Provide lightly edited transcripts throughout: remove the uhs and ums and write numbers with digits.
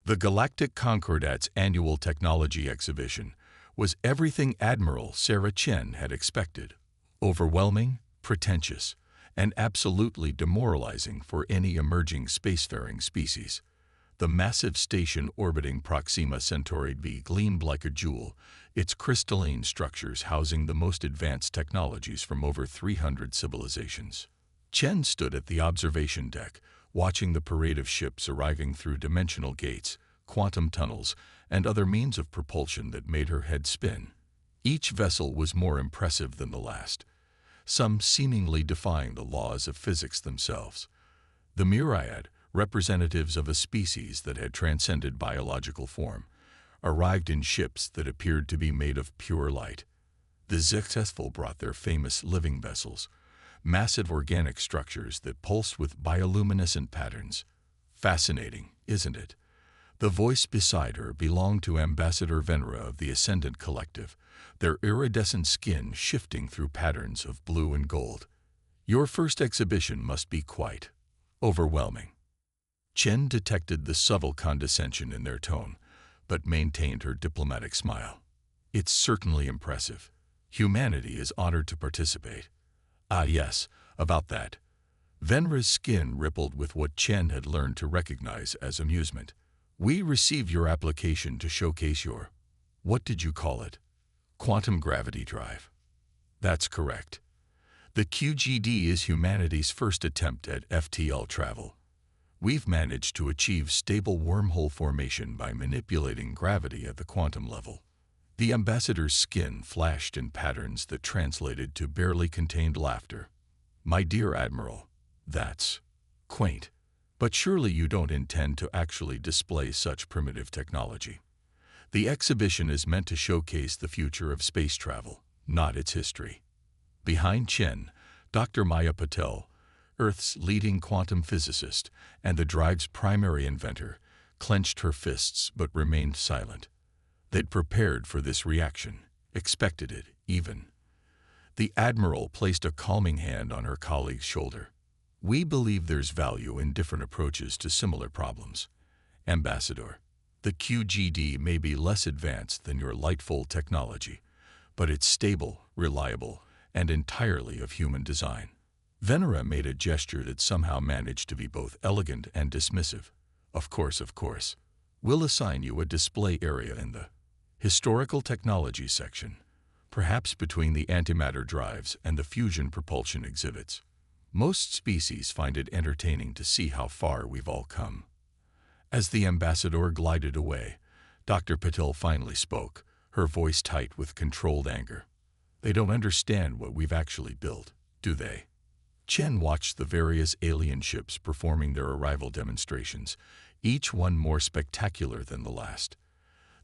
The Galactic Concordat's annual technology exhibition was everything Admiral Sarah Chen had expected: overwhelming, pretentious, and absolutely demoralizing for any emerging spacefaring species. The massive station orbiting Proxima Centauri b gleamed like a jewel, its crystalline structures housing the most advanced technologies from over 300 civilizations. Chen stood at the observation deck, watching the parade of ships arriving through dimensional gates, quantum tunnels, and other means of propulsion that made her head spin. Each vessel was more impressive than the last, some seemingly defying the laws of physics themselves. The myriad, representatives of a species that had transcended biological form, arrived in ships that appeared to be made of pure light. The successful brought their famous living vessels, massive organic structures that pulsed with bioluminescent patterns. Fascinating, isn't it? The voice beside her belonged to Ambassador Venera of the Ascendant Collective, their iridescent skin shifting through patterns of blue and gold. Your first exhibition must be quite overwhelming. Chen detected the subtle condescension in their tone, but maintained her diplomatic smile. It's certainly impressive. Humanity is honored to participate. Ah yes, about that. Venera's skin rippled with what Chen had learned to recognize as amusement. We receive your application to showcase your, what did you call it? Quantum gravity drive. That's correct. The QGD is humanity's first attempt at FTL travel. We've managed to achieve stable wormhole formation by manipulating gravity at the quantum level. The ambassador's skin flashed in patterns that translated to barely contained laughter. My dear Admiral, that's quaint. But surely you don't intend to actually display such primitive technology. The exhibition is meant to showcase the future of space travel, not its history. Behind Chen, Dr. Maya Patel, Earth's leading quantum physicist and the drive's primary inventor, clenched her fists but remained silent. They'd prepared for this reaction, expected it, even. The Admiral placed a calming hand on her colleague's shoulder. We believe there's value in different approaches to similar problems. Ambassador, the QGD may be less advanced than your Lightful technology, but it's stable, reliable, and entirely of human design. Venera made a gesture that somehow managed to be both elegant and dismissive. Of course. We'll assign you a display area in the historical technology section, perhaps between the antimatter drives and the fusion propulsion exhibits. Most species find it entertaining to see how far we've all come. As the ambassador glided away, Dr. Patel finally spoke, her voice tight with controlled anger. They don't understand what we've actually built, do they? Chen watched the various alien ships performing their arrival demonstrations, each one more spectacular than the last.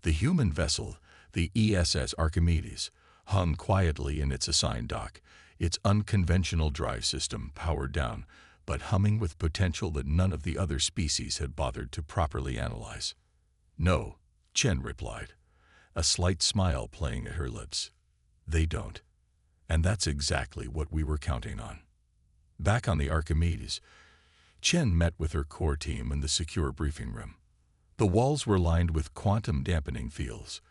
The human vessel, the ESS Archimedes, hung quietly in its assigned dock, its unconventional drive system powered down, but humming with potential that none of the other species had bothered to properly analyze. No, Chen replied, a slight smile playing at her lips. They don't. And that's exactly what we were counting on. Back on the Archimedes, Chen met with her core team in the secure briefing room. The walls were lined with quantum dampening fields,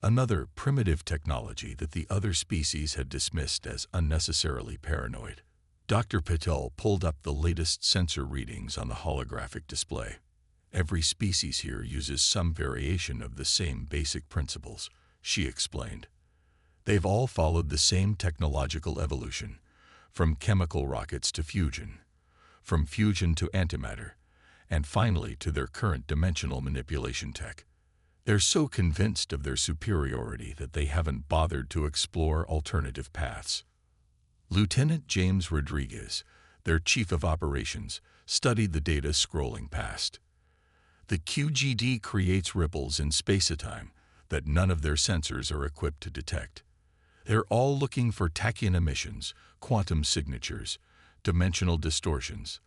another primitive technology that the other species had dismissed as unnecessarily paranoid. Dr. Patel pulled up the latest sensor readings on the holographic display. Every species here uses some variation of the same basic principles, she explained. They've all followed the same technological evolution, from chemical rockets to fusion, from fusion to antimatter, and finally to their current dimensional manipulation tech. They're so convinced of their superiority that they haven't bothered to explore alternative paths. Lieutenant James Rodriguez, their chief of operations, studied the data scrolling past. The QGD creates ripples in space-time that none of their sensors are equipped to detect. They're all looking for tachyon emissions, quantum signatures, dimensional distortions,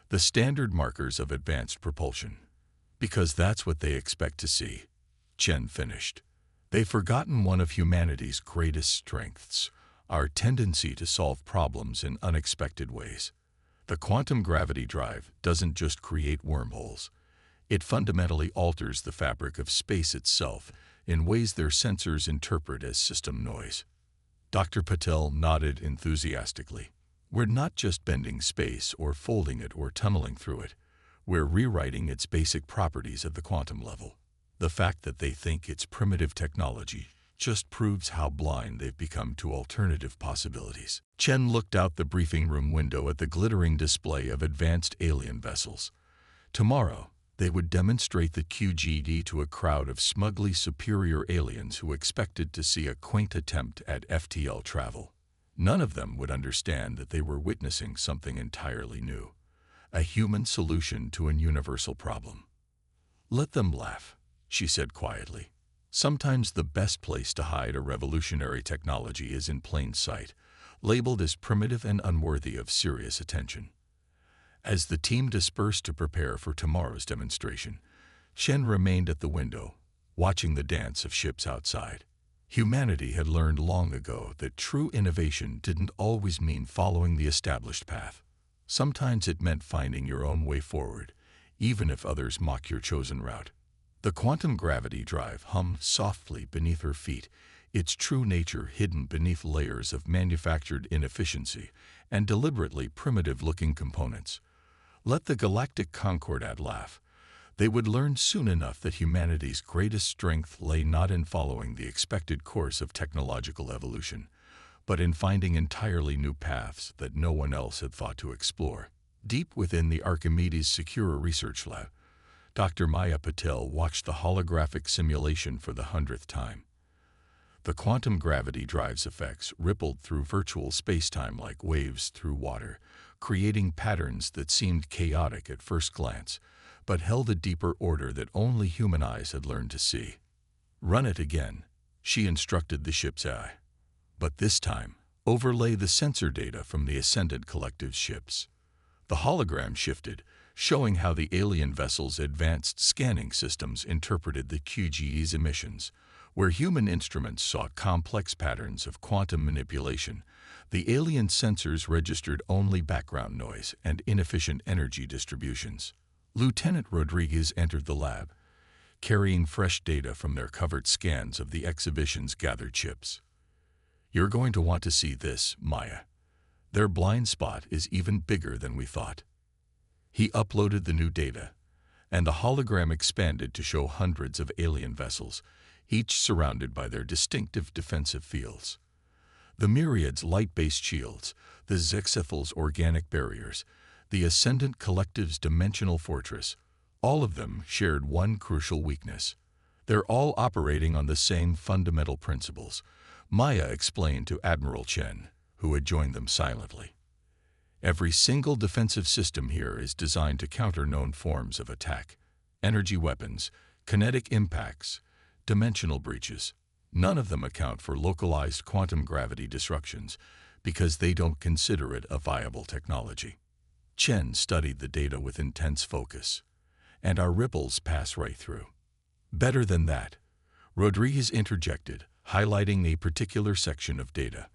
the standard markers of advanced propulsion. Because that's what they expect to see, Chen finished. They've forgotten one of humanity's greatest strengths, our tendency to solve problems in unexpected ways. The quantum gravity drive doesn't just create wormholes. It fundamentally alters the fabric of space itself in ways their sensors interpret as system noise. Dr. Patel nodded enthusiastically. We're not just bending space or folding it or tunneling through it. We're rewriting its basic properties at the quantum level. The fact that they think it's primitive technology just proves how blind they've become to alternative possibilities. Chen looked out the briefing room window at the glittering display of advanced alien vessels. Tomorrow, they would demonstrate the QGD to a crowd of smugly superior aliens who expected to see a quaint attempt at FTL travel. None of them would understand that they were witnessing something entirely new, a human solution to an universal problem. Let them laugh, she said quietly. Sometimes the best place to hide a revolutionary technology is in plain sight, labeled as primitive and unworthy of serious attention. As the team dispersed to prepare for tomorrow's demonstration, Chen remained at the window, watching the dance of ships outside. Humanity had learned long ago that true innovation didn't always mean following the established path. Sometimes it meant finding your own way forward, even if others mock your chosen route. The quantum gravity drive hummed softly beneath her feet, its true nature hidden beneath layers of manufactured inefficiency and deliberately primitive-looking components. Let the Galactic Concordat laugh. They would learn soon enough that humanity's greatest strength lay not in following the expected course of technological evolution, but in finding entirely new paths that no one else had thought to explore. Deep within the Archimedes Secure Research Lab, Dr. Maya Patel watched the holographic simulation for the 100th time. The quantum gravity drive's effects rippled through virtual space-time like waves through water, creating patterns that seemed chaotic at first glance, but held a deeper order that only human eyes had learned to see. Run it again, she instructed the ship's AI. But this time, overlay the sensor data from the Ascendant Collective's ships. The hologram shifted, showing how the alien vessel's advanced scanning systems interpreted the QGE's emissions. Where human instruments saw complex patterns of quantum manipulation, the alien sensors registered only background noise and inefficient energy distributions. Lieutenant Rodriguez entered the lab, carrying fresh data from their covert scans of the exhibition's gathered ships. You're going to want to see this, Maya. Their blind spot is even bigger than we thought. He uploaded the new data, and the hologram expanded to show hundreds of alien vessels, each surrounded by their distinctive defensive fields. The Myriad's light-based shields, the Zexephal's organic barriers, the Ascendant Collective's dimensional fortress, all of them shared one crucial weakness. They're all operating on the same fundamental principles, Maya explained to Admiral Chen, who had joined them silently. Every single defensive system here is designed to counter known forms of attack, energy weapons, kinetic impacts, dimensional breaches. None of them account for localized quantum gravity disruptions because they don't consider it a viable technology. Chen studied the data with intense focus, and our ripples pass right through. Better than that, Rodriguez interjected, highlighting a particular section of data.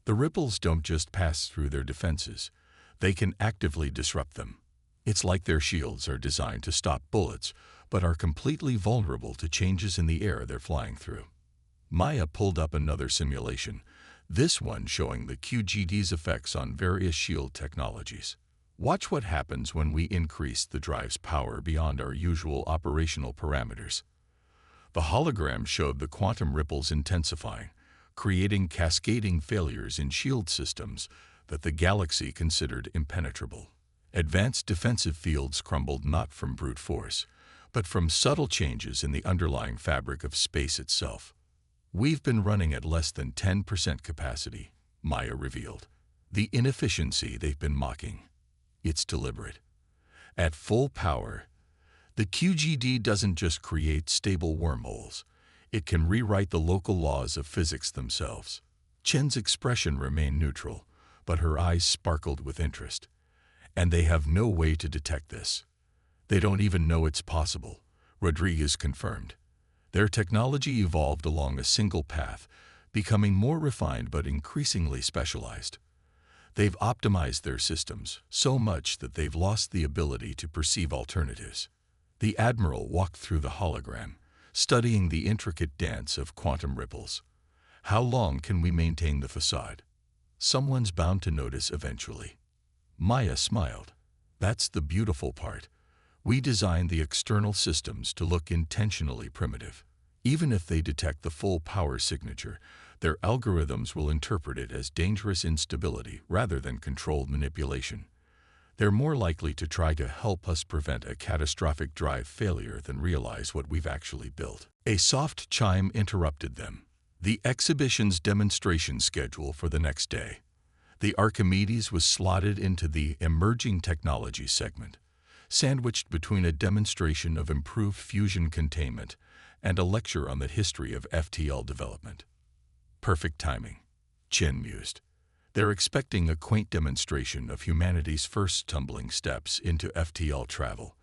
The ripples don't just pass through their defenses, they can actively disrupt them. It's like their shields are designed to stop bullets, but are completely vulnerable to changes in the air they're flying through. Maya pulled up another simulation, this one showing the QGD's effects on various shield technologies. Watch what happens when we increase the drive's power beyond our usual operational parameters. The hologram showed the quantum ripples intensifying, creating cascading failures in shield systems that the galaxy considered impenetrable. Advanced defensive fields crumbled not from brute force, but from subtle changes in the underlying fabric of space itself. We've been running at less than 10% capacity, Maya revealed. The inefficiency they've been mocking. It's deliberate. At full power, the QGD doesn't just create stable wormholes. It can rewrite the local laws of physics themselves. Chen's expression remained neutral, but her eyes sparkled with interest. And they have no way to detect this. They don't even know it's possible, Rodriguez confirmed. Their technology evolved along a single path, becoming more refined but increasingly specialized. They've optimized their systems so much that they've lost the ability to perceive alternatives. The Admiral walked through the hologram, studying the intricate dance of quantum ripples. How long can we maintain the facade? Someone's bound to notice eventually. Maya smiled. That's the beautiful part. We design the external systems to look intentionally primitive. Even if they detect the full power signature, their algorithms will interpret it as dangerous instability rather than controlled manipulation. They're more likely to try to help us prevent a catastrophic drive failure than realize what we've actually built. A soft chime interrupted them. The exhibition's demonstration schedule for the next day. The Archimedes was slotted into the Emerging Technology segment, sandwiched between a demonstration of improved fusion containment and a lecture on the history of FTL development. Perfect timing, Chen mused. They're expecting a quaint demonstration of humanity's first tumbling steps into FTL travel.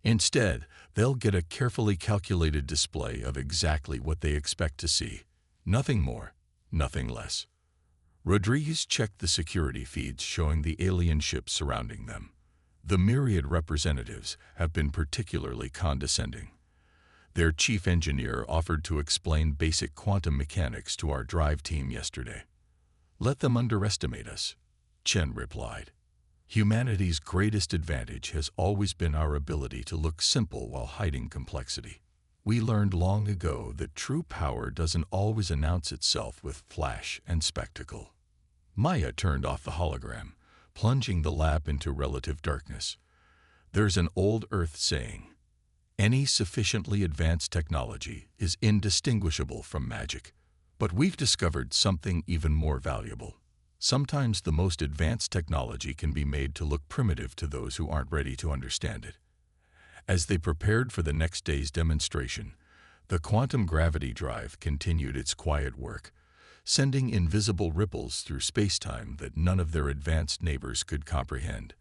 Instead, they'll get a carefully calculated display of exactly what they expect to see. Nothing more, nothing less. Rodriguez checked the security feeds showing the alien ships surrounding them. The myriad representatives have been particularly condescending. Their chief engineer offered to explain basic quantum mechanics to our drive team yesterday. Let them underestimate us, Chen replied. Humanity's greatest advantage has always been our ability to look simple while hiding complexity. We learned long ago that true power doesn't always announce itself with flash and spectacle. Maya turned off the hologram, plunging the lab into relative darkness. There's an old Earth saying, any sufficiently advanced technology is indistinguishable from magic. But we've discovered something even more valuable. Sometimes the most advanced technology can be made to look primitive to those who aren't ready to understand it. As they prepared for the next day's demonstration, the quantum gravity drive continued its quiet work, sending invisible ripples through space-time that none of their advanced neighbors could comprehend.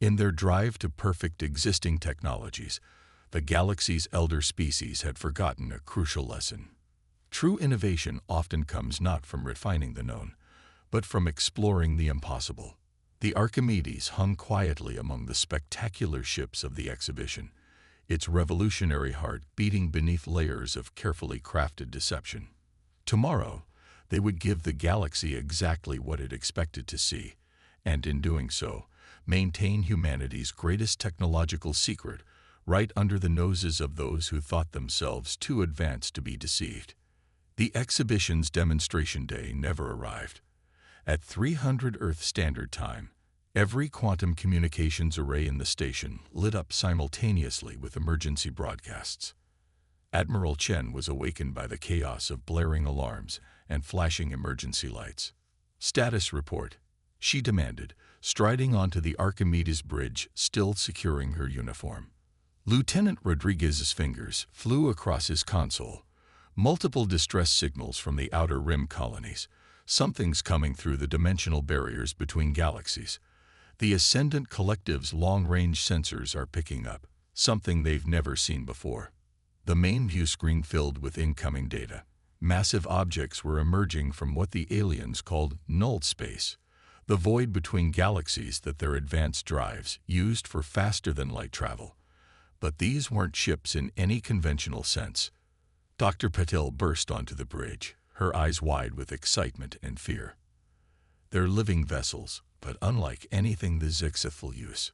In their drive to perfect existing technologies, the galaxy's elder species had forgotten a crucial lesson. True innovation often comes not from refining the known, but from exploring the impossible. The Archimedes hung quietly among the spectacular ships of the exhibition, its revolutionary heart beating beneath layers of carefully crafted deception. Tomorrow, they would give the galaxy exactly what it expected to see, and in doing so, maintain humanity's greatest technological secret right under the noses of those who thought themselves too advanced to be deceived. The exhibition's demonstration day never arrived. At 300 Earth Standard Time, every quantum communications array in the station lit up simultaneously with emergency broadcasts. Admiral Chen was awakened by the chaos of blaring alarms and flashing emergency lights. Status report, she demanded, striding onto the Archimedes bridge, still securing her uniform. Lieutenant Rodriguez's fingers flew across his console. Multiple distress signals from the outer rim colonies. Something's coming through the dimensional barriers between galaxies. The Ascendant Collective's long-range sensors are picking up, something they've never seen before. The main view screen filled with incoming data. Massive objects were emerging from what the aliens called null space, the void between galaxies that their advanced drives used for faster-than-light travel. But these weren't ships in any conventional sense. Dr. Patel burst onto the bridge, her eyes wide with excitement and fear. They're living vessels, but unlike anything the Zixith will use.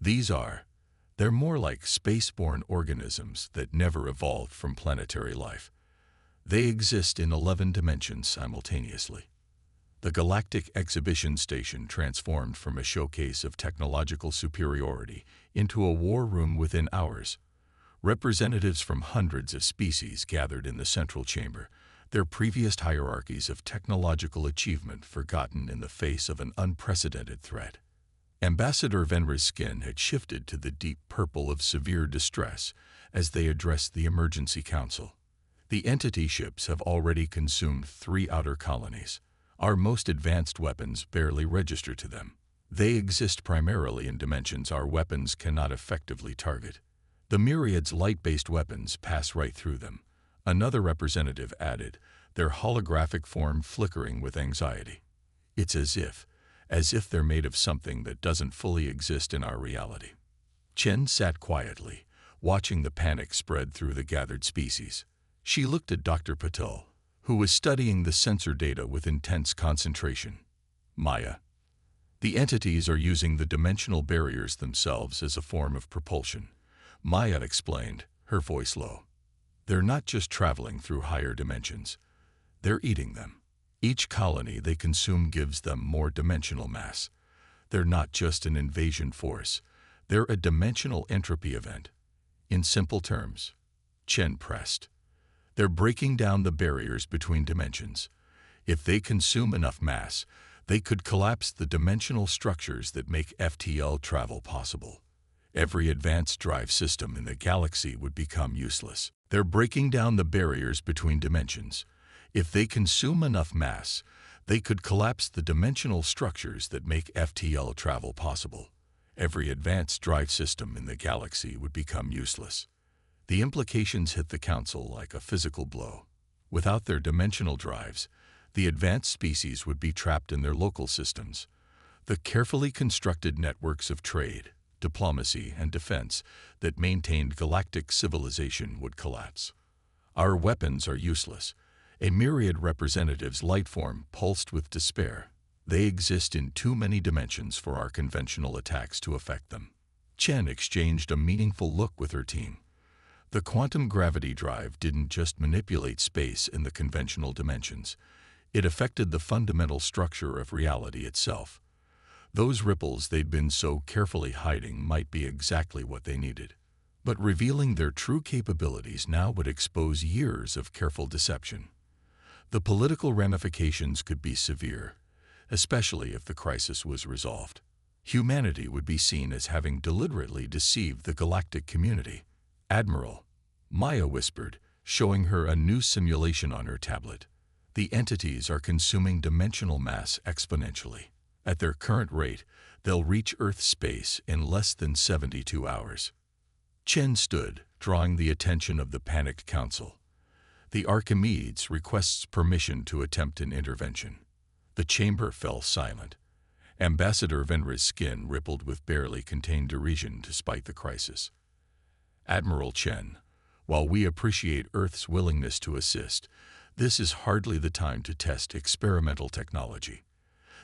They're more like spaceborne organisms that never evolved from planetary life. They exist in 11 dimensions simultaneously. The Galactic Exhibition Station transformed from a showcase of technological superiority into a war room within hours. Representatives from hundreds of species gathered in the central chamber, their previous hierarchies of technological achievement forgotten in the face of an unprecedented threat. Ambassador Venra's skin had shifted to the deep purple of severe distress as they addressed the Emergency Council. The entity ships have already consumed 3 outer colonies. Our most advanced weapons barely register to them. They exist primarily in dimensions our weapons cannot effectively target. The Myriad's light-based weapons pass right through them. Another representative added, their holographic form flickering with anxiety. It's as if they're made of something that doesn't fully exist in our reality. Chen sat quietly, watching the panic spread through the gathered species. She looked at Dr. Patel, who was studying the sensor data with intense concentration. Maya. The entities are using the dimensional barriers themselves as a form of propulsion, Maya explained, her voice low. They're not just traveling through higher dimensions. They're eating them. Each colony they consume gives them more dimensional mass. They're not just an invasion force. They're a dimensional entropy event. In simple terms, Chen pressed. They're breaking down the barriers between dimensions. If they consume enough mass, they could collapse the dimensional structures that make FTL travel possible. Every advanced drive system in the galaxy would become useless. They're breaking down the barriers between dimensions. If they consume enough mass, they could collapse the dimensional structures that make FTL travel possible. Every advanced drive system in the galaxy would become useless. The implications hit the Council like a physical blow. Without their dimensional drives, the advanced species would be trapped in their local systems. The carefully constructed networks of trade, diplomacy, and defense that maintained galactic civilization would collapse. Our weapons are useless. A myriad representatives' lifeform pulsed with despair. They exist in too many dimensions for our conventional attacks to affect them. Chen exchanged a meaningful look with her team. The quantum gravity drive didn't just manipulate space in the conventional dimensions. It affected the fundamental structure of reality itself. Those ripples they'd been so carefully hiding might be exactly what they needed. But revealing their true capabilities now would expose years of careful deception. The political ramifications could be severe, especially if the crisis was resolved. Humanity would be seen as having deliberately deceived the galactic community. Admiral, Maya whispered, showing her a new simulation on her tablet. The entities are consuming dimensional mass exponentially. At their current rate, they'll reach Earth space in less than 72 hours. Chen stood, drawing the attention of the panicked council. The Archimedes requests permission to attempt an intervention. The chamber fell silent. Ambassador Venra's skin rippled with barely contained derision despite the crisis. Admiral Chen, while we appreciate Earth's willingness to assist, this is hardly the time to test experimental technology.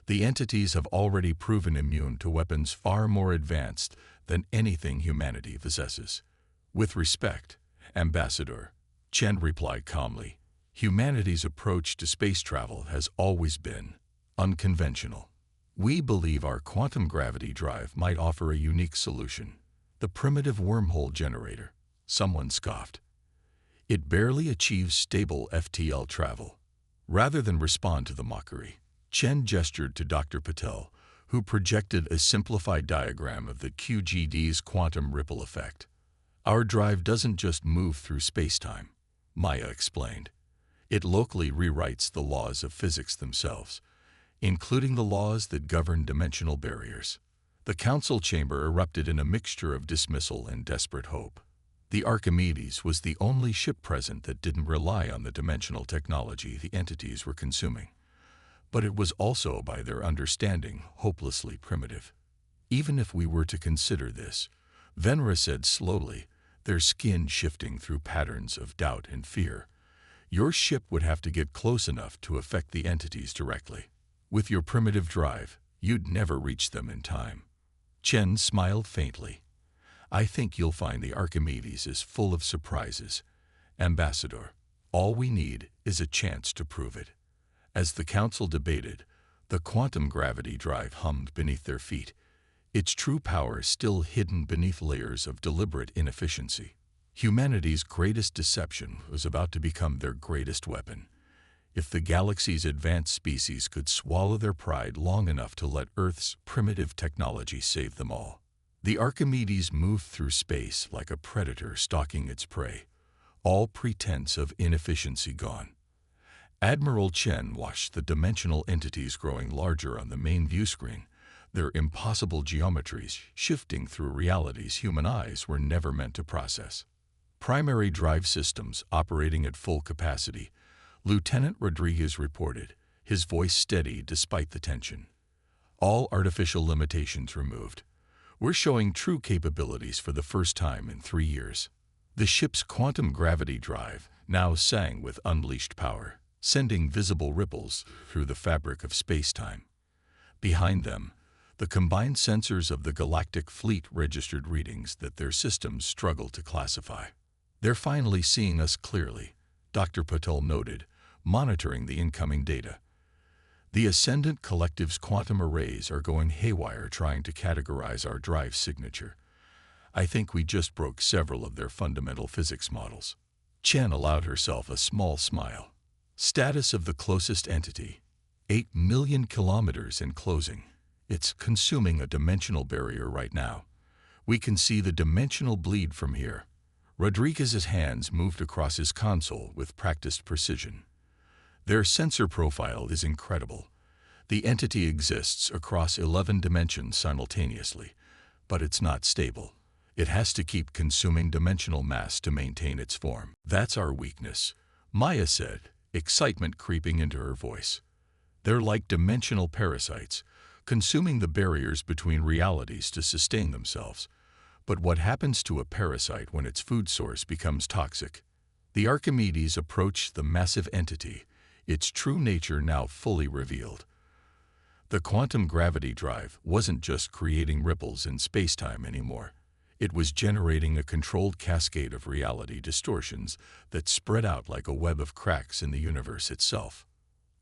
The entities have already proven immune to weapons far more advanced than anything humanity possesses. With respect, Ambassador, Chen replied calmly, humanity's approach to space travel has always been unconventional. We believe our quantum gravity drive might offer a unique solution. The primitive wormhole generator, someone scoffed. It barely achieves stable FTL travel. Rather than respond to the mockery, Chen gestured to Dr. Patel, who projected a simplified diagram of the QGD's quantum ripple effect. Our drive doesn't just move through space-time, Maya explained. It locally rewrites the laws of physics themselves, including the laws that govern dimensional barriers. The council chamber erupted in a mixture of dismissal and desperate hope. The Archimedes was the only ship present that didn't rely on the dimensional technology the entities were consuming. But it was also, by their understanding, hopelessly primitive. Even if we were to consider this, Venra said slowly, their skin shifting through patterns of doubt and fear, your ship would have to get close enough to affect the entities directly. With your primitive drive, you'd never reach them in time. Chen smiled faintly. I think you'll find the Archimedes is full of surprises. Ambassador, all we need is a chance to prove it. As the council debated, the quantum gravity drive hummed beneath their feet, its true power still hidden beneath layers of deliberate inefficiency. Humanity's greatest deception was about to become their greatest weapon. If the galaxy's advanced species could swallow their pride long enough to let Earth's primitive technology save them all. The Archimedes moved through space like a predator stalking its prey, all pretense of inefficiency gone. Admiral Chen watched the dimensional entities growing larger on the main view screen, their impossible geometries shifting through realities human eyes were never meant to process. Primary drive systems operating at full capacity, Lieutenant Rodriguez reported, his voice steady despite the tension. All artificial limitations removed. We're showing true capabilities for the first time in 3 years. The ship's quantum gravity drive now sang with unleashed power, sending visible ripples through the fabric of space-time. Behind them, the combined sensors of the Galactic fleet registered readings that their systems struggle to classify. They're finally seeing us clearly, Dr. Patel noted, monitoring the incoming data. The Ascendant Collective's quantum arrays are going haywire trying to categorize our drive signature. I think we just broke several of their fundamental physics models. Chen allowed herself a small smile. Status of the closest entity: 8 million kilometers in closing. It's consuming a dimensional barrier right now. We can see the dimensional bleed from here. Rodriguez's hands moved across his console with practiced precision. Their sensor profile is incredible. The entity exists across 11 dimensions simultaneously, but it's not stable. It has to keep consuming dimensional mass to maintain its form. That's our weakness, Maya said, excitement creeping into her voice. They're like dimensional parasites, consuming the barriers between realities to sustain themselves. But what happens to a parasite when its food source becomes toxic? The Archimedes approached the massive entity, its true nature now fully revealed. The quantum gravity drive wasn't just creating ripples in space-time anymore. It was generating a controlled cascade of reality distortions that spread out like a web of cracks in the universe itself.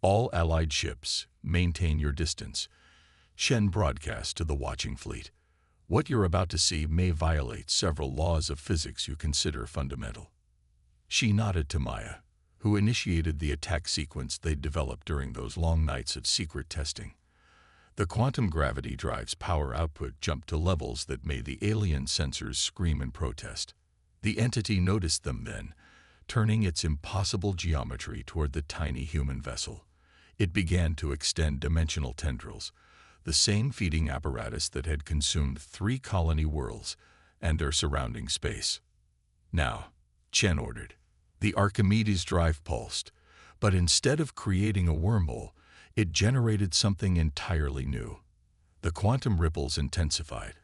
All allied ships, maintain your distance. Shen broadcast to the watching fleet. What you're about to see may violate several laws of physics you consider fundamental. She nodded to Maya, who initiated the attack sequence they'd developed during those long nights of secret testing. The quantum gravity drive's power output jumped to levels that made the alien sensors scream in protest. The entity noticed them then, turning its impossible geometry toward the tiny human vessel. It began to extend dimensional tendrils, the same feeding apparatus that had consumed 3 colony worlds and their surrounding space. Now, Chen ordered. The Archimedes drive pulsed, but instead of creating a wormhole, it generated something entirely new. The quantum ripples intensified,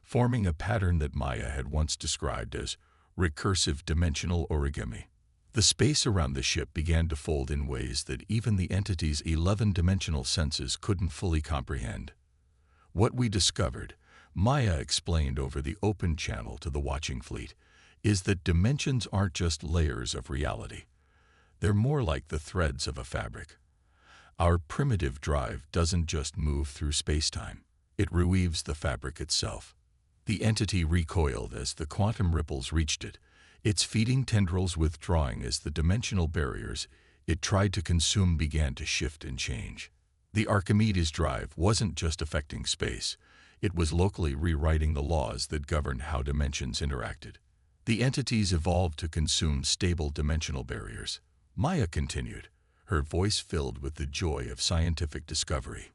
forming a pattern that Maya had once described as recursive dimensional origami. The space around the ship began to fold in ways that even the entity's 11-dimensional senses couldn't fully comprehend. What we discovered, Maya explained over the open channel to the watching fleet, is that dimensions aren't just layers of reality. They're more like the threads of a fabric. Our primitive drive doesn't just move through space-time. It reweaves the fabric itself. The entity recoiled as the quantum ripples reached it, its feeding tendrils withdrawing as the dimensional barriers it tried to consume began to shift and change. The Archimedes drive wasn't just affecting space. It was locally rewriting the laws that governed how dimensions interacted. The entities evolved to consume stable dimensional barriers. Maya continued, her voice filled with the joy of scientific discovery.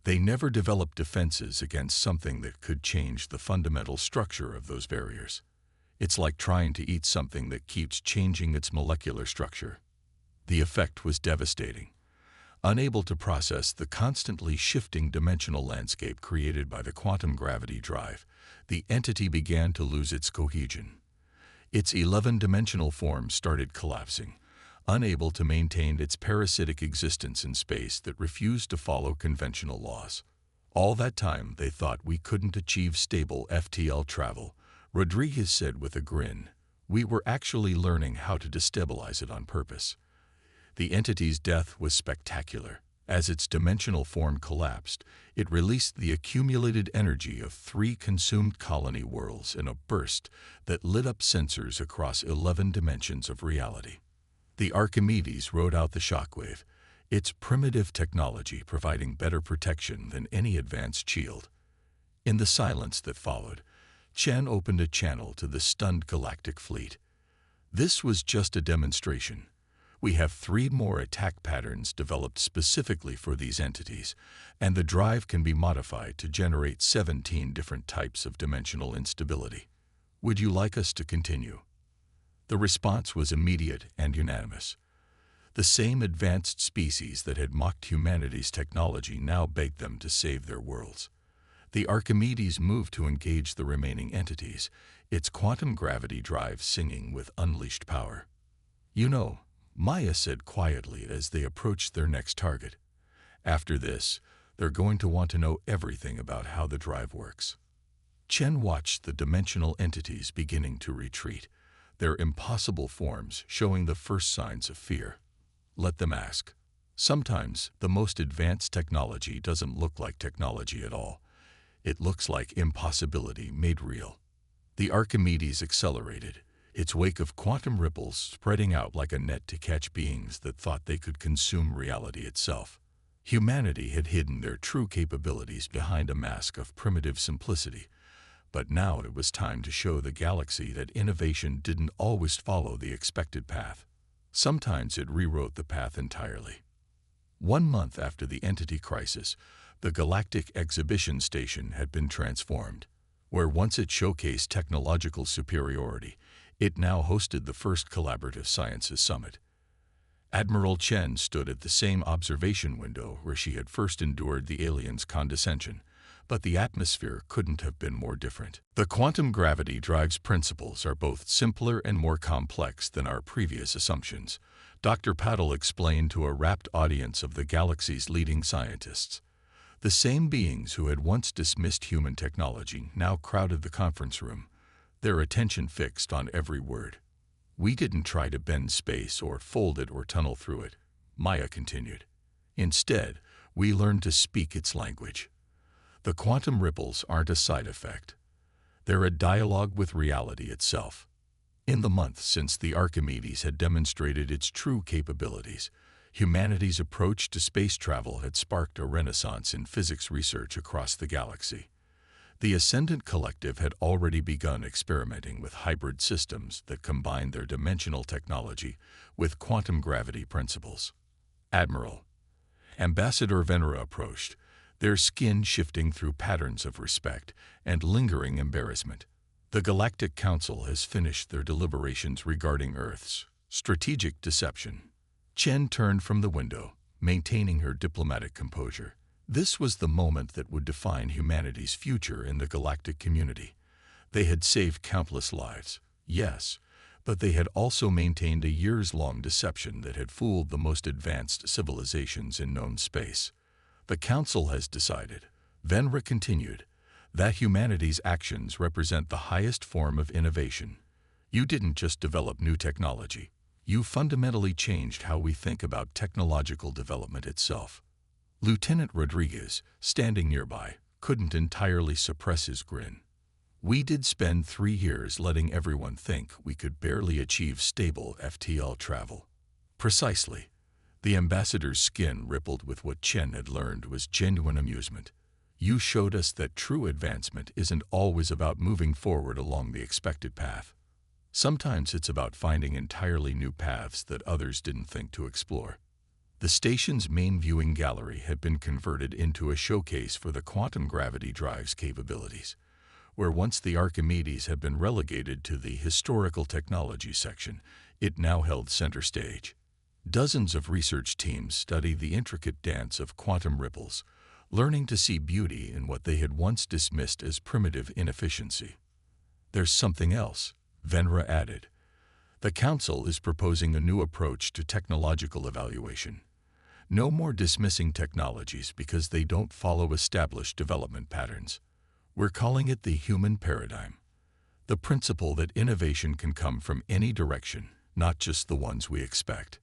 They never developed defenses against something that could change the fundamental structure of those barriers. It's like trying to eat something that keeps changing its molecular structure. The effect was devastating. Unable to process the constantly shifting dimensional landscape created by the quantum gravity drive, the entity began to lose its cohesion. Its 11-dimensional form started collapsing, unable to maintain its parasitic existence in space that refused to follow conventional laws. All that time they thought we couldn't achieve stable FTL travel, Rodriguez said with a grin. We were actually learning how to destabilize it on purpose. The entity's death was spectacular. As its dimensional form collapsed, it released the accumulated energy of 3 consumed colony worlds in a burst that lit up sensors across 11 dimensions of reality. The Archimedes rode out the shockwave, its primitive technology providing better protection than any advanced shield. In the silence that followed, Chen opened a channel to the stunned Galactic fleet. This was just a demonstration. We have 3 more attack patterns developed specifically for these entities, and the drive can be modified to generate 17 different types of dimensional instability. Would you like us to continue? The response was immediate and unanimous. The same advanced species that had mocked humanity's technology now begged them to save their worlds. The Archimedes moved to engage the remaining entities, its quantum gravity drive singing with unleashed power. "You know," Maya said quietly as they approached their next target. "After this, they're going to want to know everything about how the drive works." Chen watched the dimensional entities beginning to retreat, their impossible forms showing the first signs of fear. Let them ask. Sometimes the most advanced technology doesn't look like technology at all. It looks like impossibility made real. The Archimedes accelerated, its wake of quantum ripples spreading out like a net to catch beings that thought they could consume reality itself. Humanity had hidden their true capabilities behind a mask of primitive simplicity, but now it was time to show the galaxy that innovation didn't always follow the expected path. Sometimes it rewrote the path entirely. 1 month after the entity crisis, the Galactic exhibition station had been transformed. Where once it showcased technological superiority, it now hosted the first collaborative sciences summit. Admiral Chen stood at the same observation window where she had first endured the aliens' condescension, but the atmosphere couldn't have been more different. The quantum gravity drive's principles are both simpler and more complex than our previous assumptions, Dr. Paddle explained to a rapt audience of the galaxy's leading scientists. The same beings who had once dismissed human technology now crowded the conference room, their attention fixed on every word. "We didn't try to bend space or fold it or tunnel through it," Maya continued. "Instead, we learned to speak its language. The quantum ripples aren't a side effect. They're a dialogue with reality itself." In the months since the Archimedes had demonstrated its true capabilities, humanity's approach to space travel had sparked a renaissance in physics research across the galaxy. The Ascendant Collective had already begun experimenting with hybrid systems that combined their dimensional technology with quantum gravity principles. Admiral. Ambassador Venera approached, their skin shifting through patterns of respect and lingering embarrassment. The Galactic Council has finished their deliberations regarding Earth's strategic deception. Chen turned from the window, maintaining her diplomatic composure. This was the moment that would define humanity's future in the galactic community. They had saved countless lives, yes, but they had also maintained a years-long deception that had fooled the most advanced civilizations in known space. "The Council has decided," Venera continued, "that humanity's actions represent the highest form of innovation. You didn't just develop new technology. You fundamentally changed how we think about technological development itself." Lieutenant Rodriguez, standing nearby, couldn't entirely suppress his grin. "We did spend 3 years letting everyone think we could barely achieve stable FTL travel." Precisely. The ambassador's skin rippled with what Chen had learned was genuine amusement. "You showed us that true advancement isn't always about moving forward along the expected path. Sometimes it's about finding entirely new paths that others didn't think to explore." The station's main viewing gallery had been converted into a showcase for the quantum gravity drive's capabilities, where once the Archimedes had been relegated to the historical technology section, it now held center stage. Dozens of research teams studied the intricate dance of quantum ripples, learning to see beauty in what they had once dismissed as primitive inefficiency. "There's something else," Venera added. "The Council is proposing a new approach to technological evaluation. No more dismissing technologies because they don't follow established development patterns. We're calling it the human paradigm, the principle that innovation can come from any direction, not just the ones we expect."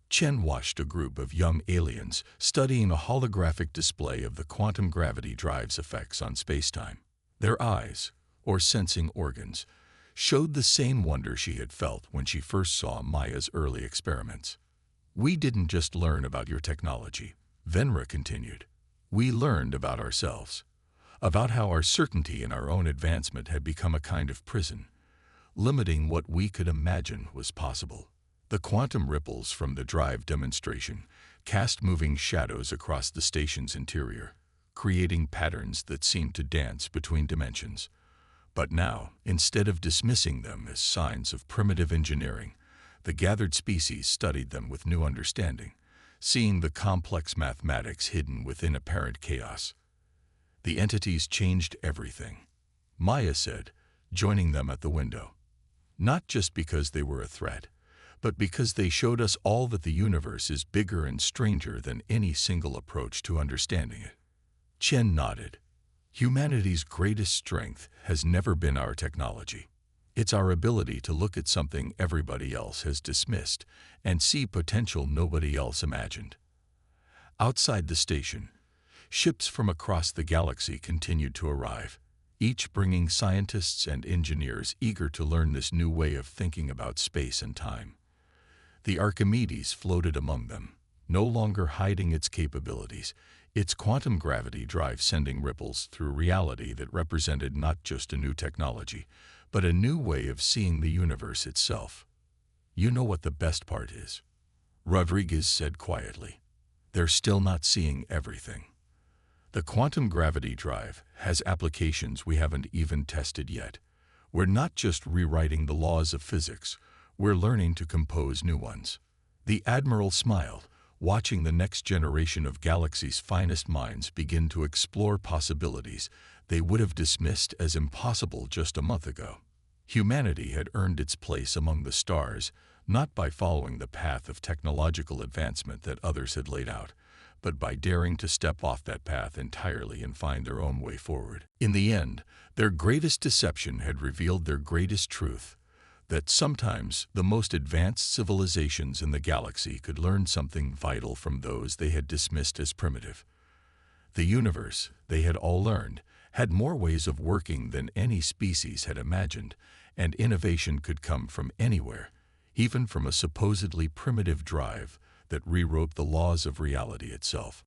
Chen watched a group of young aliens studying a holographic display of the quantum gravity drive's effects on spacetime. Their eyes, or sensing organs, showed the same wonder she had felt when she first saw Maya's early experiments. "We didn't just learn about your technology," Venera continued. "We learned about ourselves, about how our certainty in our own advancement had become a kind of prison, limiting what we could imagine was possible." The quantum ripples from the drive demonstration cast moving shadows across the station's interior, creating patterns that seemed to dance between dimensions. But now, instead of dismissing them as signs of primitive engineering, the gathered species studied them with new understanding, seeing the complex mathematics hidden within apparent chaos. The entities changed everything, Maya said, joining them at the window. Not just because they were a threat, but because they showed us all that the universe is bigger and stranger than any single approach to understanding it. Chen nodded. Humanity's greatest strength has never been our technology. It's our ability to look at something everybody else has dismissed and see potential nobody else imagined. Outside the station, ships from across the galaxy continued to arrive, each bringing scientists and engineers eager to learn this new way of thinking about space and time. The Archimedes floated among them, no longer hiding its capabilities, its quantum gravity drive sending ripples through reality that represented not just a new technology, but a new way of seeing the universe itself. You know what the best part is? Rodriguez said quietly. They're still not seeing everything. The quantum gravity drive has applications we haven't even tested yet. We're not just rewriting the laws of physics, we're learning to compose new ones. The Admiral smiled, watching the next generation of galaxy's finest minds begin to explore possibilities they would have dismissed as impossible just a month ago. Humanity had earned its place among the stars, not by following the path of technological advancement that others had laid out, but by daring to step off that path entirely and find their own way forward. In the end, their greatest deception had revealed their greatest truth, that sometimes the most advanced civilizations in the galaxy could learn something vital from those they had dismissed as primitive. The universe, they had all learned, had more ways of working than any species had imagined, and innovation could come from anywhere, even from a supposedly primitive drive that rewrote the laws of reality itself.